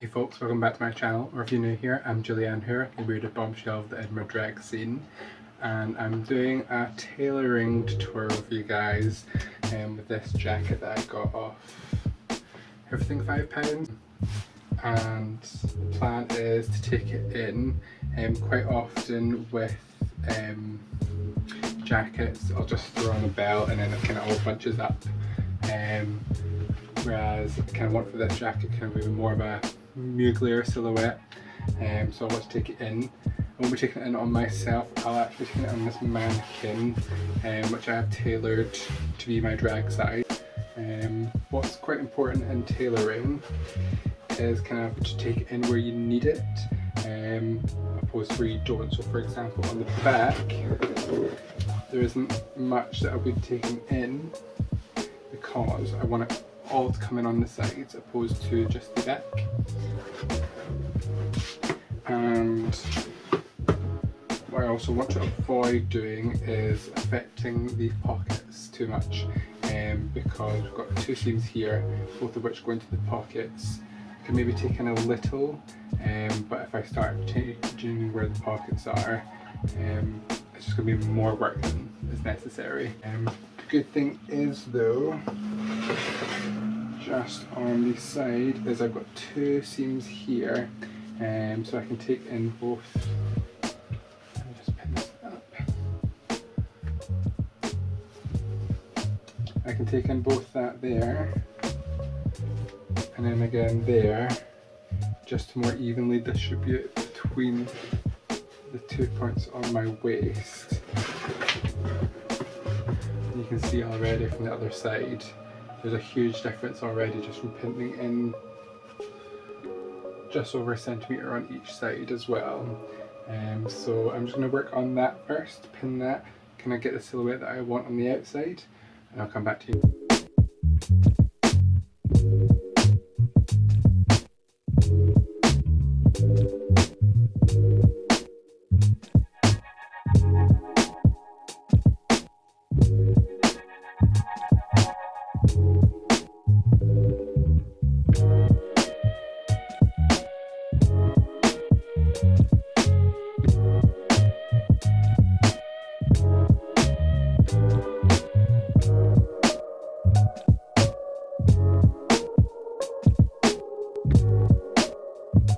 Hey folks, welcome back to my channel, or if you're new here, I'm Julianne Hoore, the bearded bombshell of the Edinburgh drag scene, and I'm doing a tailoring tutorial for you guys with this jacket that I got off Everything £5, and the plan is to take it in. Quite often with jackets I'll just throw on a belt and then it kind of all bunches up, whereas I kind of want for this jacket kind of be more of a muglier silhouette, so I want to take it in. I won't be taking it in on myself, I'll actually be taking it on this mannequin, which I have tailored to be my drag size. What's quite important in tailoring is kind of to take it in where you need it, opposed to where you don't. So for example on the back, there isn't much that I'll be taking in because I want it all to come in on the sides opposed to just the back. And what I also want to avoid doing is affecting the pockets too much, because we've got two seams here, both of which go into the pockets. I can maybe take in a little, but if I start changing where the pockets are, it's just going to be more work than is necessary. The good thing is though, just on the side, is I've got two seams here, so I can take in both. Let me just pin this up. I can take in both that there, and then again there, just to more evenly distribute between the 2 points on my waist. And you can see already from the other side, there's a huge difference already just from pinning in just over a centimetre on each side as well. So I'm just going to work on that first, pin that, kind of get the silhouette that I want on the outside, and I'll come back to you.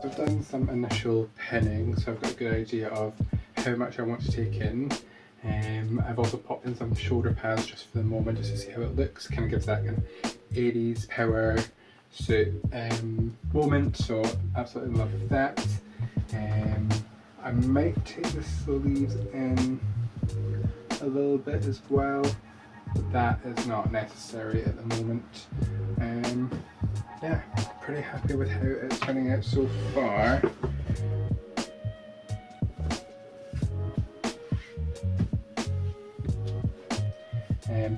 I've done some initial pinning, so I've got a good idea of how much I want to take in. I've also popped in some shoulder pads just for the moment, just to see how it looks. Kind of gives that kind of 80s power suit moment, so absolutely love that. I might take the sleeves in a little bit as well, but that is not necessary at the moment. Yeah, pretty happy with how it's turning out so far.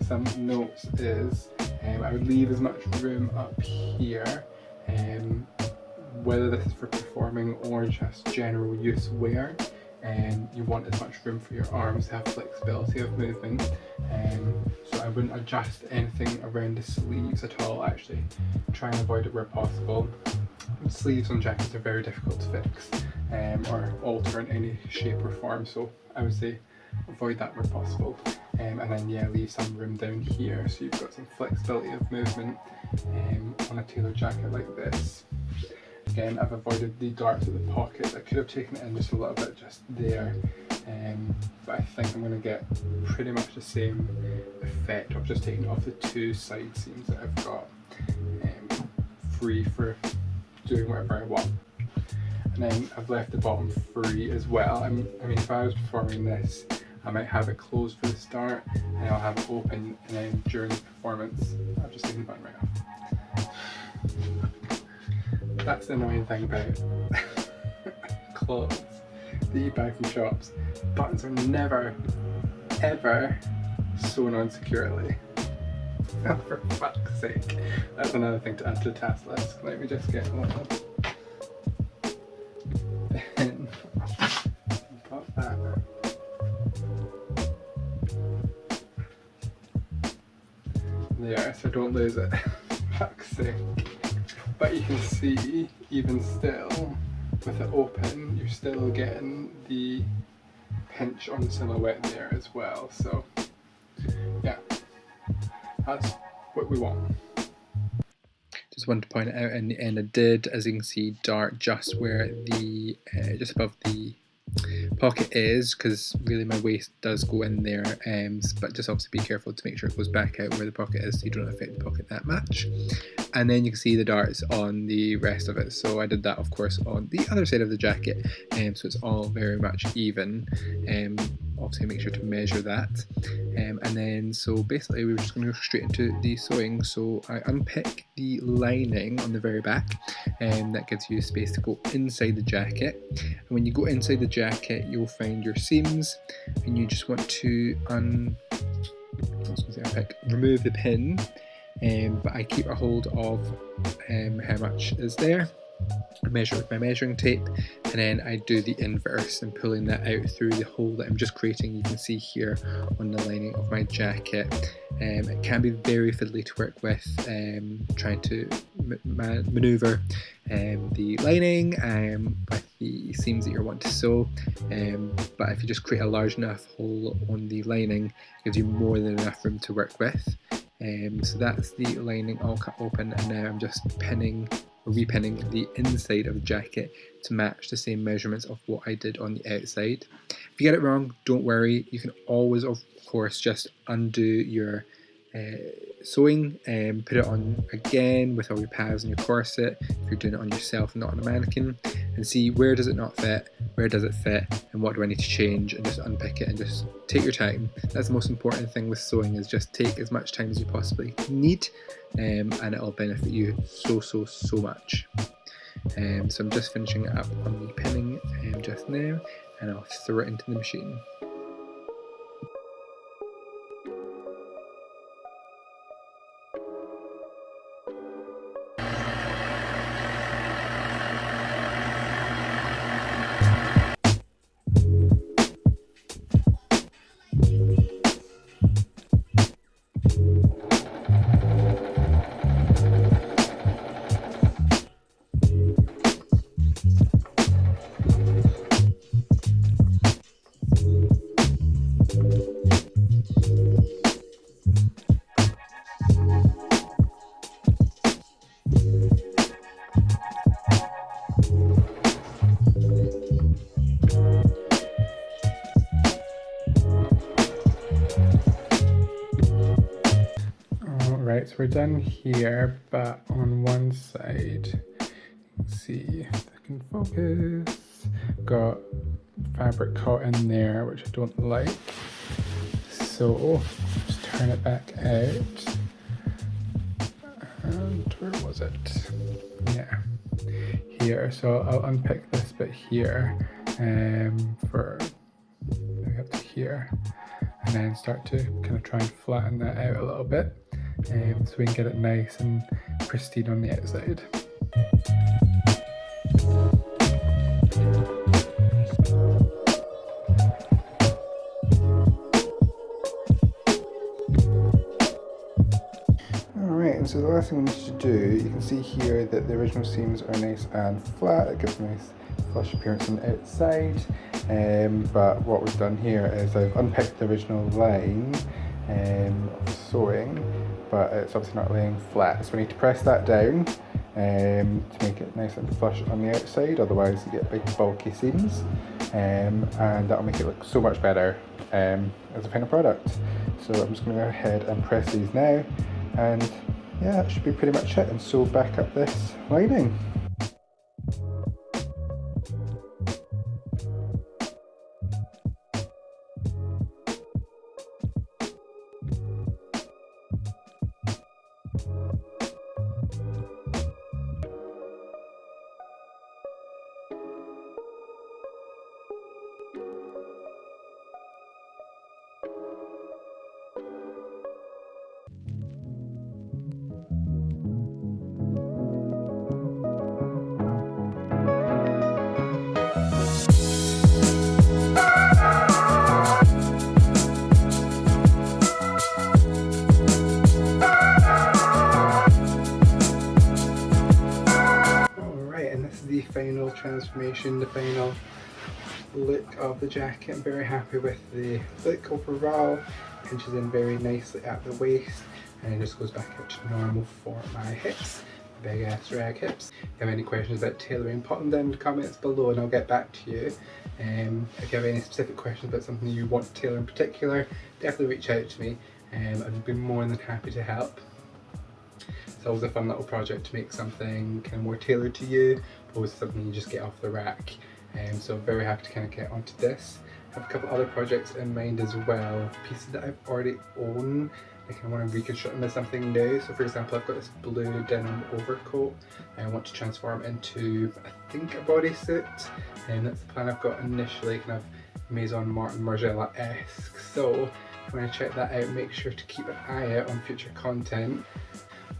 Some notes is I would leave as much room up here, whether this is for performing or just general use wear. You want as much room for your arms to have flexibility of movement, so I wouldn't adjust anything around the sleeves at all. Actually try and avoid it where possible. Sleeves on jackets are very difficult to fix or alter in any shape or form, so I would say avoid that where possible, and then yeah, leave some room down here so you've got some flexibility of movement on a tailored jacket like this. Again, I've avoided the darts at the pockets. I could have taken it in just a little bit just there, but I think I'm going to get pretty much the same effect of just taking off the two side seams that I've got free for doing whatever I want. And then I've left the bottom free as well. I mean, if I was performing this, I might have it closed for the start and I'll have it open, and then during the performance I'll just take the button right off. That's the annoying thing about clothes that you buy from shops. Buttons are never, ever sewn on securely. Oh, for fuck's sake. That's another thing to add to the task list. Let me just get a little pin. Pop that. There, so don't lose it. Fuck's sake. But you can see, even still, with it open, you're still getting the pinch on the silhouette there as well. So yeah, that's what we want. Just wanted to point it out in the end, I did, as you can see, dart just where the, just above the pocket is, because really my waist does go in there, but just obviously be careful to make sure it goes back out where the pocket is so you don't affect the pocket that much. And then you can see the darts on the rest of it, so I did that of course on the other side of the jacket, so it's all very much even. Obviously make sure to measure that, and then so basically we're just going to go straight into the sewing. So I unpick the lining on the very back, and that gives you space to go inside the jacket. And when you go inside the jacket, you'll find your seams, and you just want to remove the pin, but I keep a hold of how much is there. I measure with my measuring tape, and then I do the inverse and pulling that out through the hole that I'm just creating. You can see here on the lining of my jacket. It can be very fiddly to work with, trying to maneuver the lining with the seams that you're wanting to sew, but if you just create a large enough hole on the lining, it gives you more than enough room to work with. So that's the lining all cut open, and now I'm just pinning or repinning the inside of the jacket to match the same measurements of what I did on the outside. If you get it wrong, don't worry, you can always of course just undo your sewing and put it on again with all your pads and your corset if you're doing it on yourself and not on a mannequin, and see where does it not fit, where does it fit, and what do I need to change, and just unpick it and just take your time. That's the most important thing with sewing, is just take as much time as you possibly need, and it'll benefit you so much. So I'm just finishing it up on the pinning just now, and I'll throw it into the machine. Right, so we're done here, but on one side, let's see if I can focus, got fabric caught in there, which I don't like, so just turn it back out, and where was it? Yeah, here, so I'll unpick this bit here, for maybe up to here, and then start to kind of try and flatten that out a little bit, so we can get it nice and pristine on the outside. Alright, and so the last thing we need to do, you can see here that the original seams are nice and flat. It gives a nice flush appearance on the outside, but what we've done here is I've unpicked the original line of sewing, but it's obviously not laying flat, so we need to press that down to make it nice and flush on the outside, otherwise you get big bulky seams, and that'll make it look so much better as a final product. So I'm just going to go ahead and press these now, and yeah, that should be pretty much it, and sew back up this lining. final transformation, the final look of the jacket. I'm very happy with the look overall. Pinches in very nicely at the waist and it just goes back out to normal for my hips, big ass rag hips. If you have any questions about tailoring, put them down in the comments below and I'll get back to you. If you have any specific questions about something you want to tailor in particular, definitely reach out to me. I'd be more than happy to help. It's always a fun little project to make something kind of more tailored to you, opposed to something you just get off the rack. So I'm very happy to kind of get onto this. I have a couple other projects in mind as well, pieces that I've already owned. I kind of want to reconstruct them as something new. So for example, I've got this blue denim overcoat I want to transform into, I think, a bodysuit. And that's the plan I've got initially, kind of Maison Margiela-esque. So if you want to check that out, make sure to keep an eye out on future content.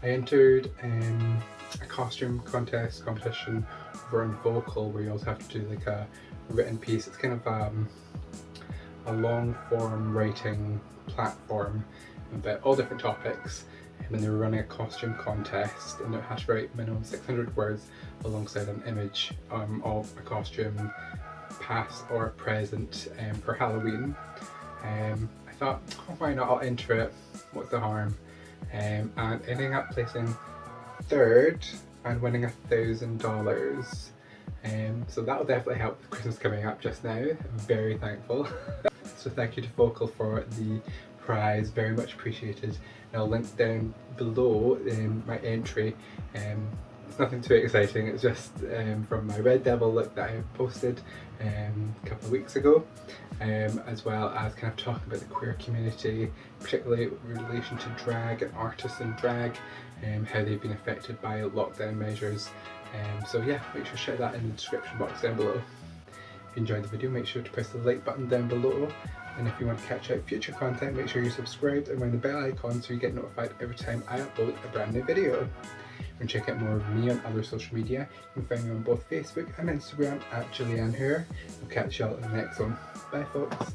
I entered a costume contest competition over on Vocal where you also have to do like a written piece. It's kind of a long form writing platform about all different topics, and they were running a costume contest and it has to write minimum 600 words alongside an image of a costume, past or present, for Halloween. I thought, oh, why not, I'll enter it, what's the harm? And ending up placing third and winning $1,000. So that'll definitely help with Christmas coming up just now. I'm very thankful. So thank you to Vocal for the prize, very much appreciated. And I'll link down below my entry. It's nothing too exciting, it's just from my Red Devil look that I posted a couple of weeks ago, as well as kind of talking about the queer community, particularly in relation to drag and artists in drag, how they've been affected by lockdown measures. So yeah, make sure to check that in the description box down below. If you enjoyed the video, make sure to press the like button down below. And if you want to catch out future content, make sure you're subscribed and ring the bell icon so you get notified every time I upload a brand new video. And check out more of me on other social media. You can find me on both Facebook and Instagram at Julianne Hoore. We'll catch y'all in the next one. Bye folks.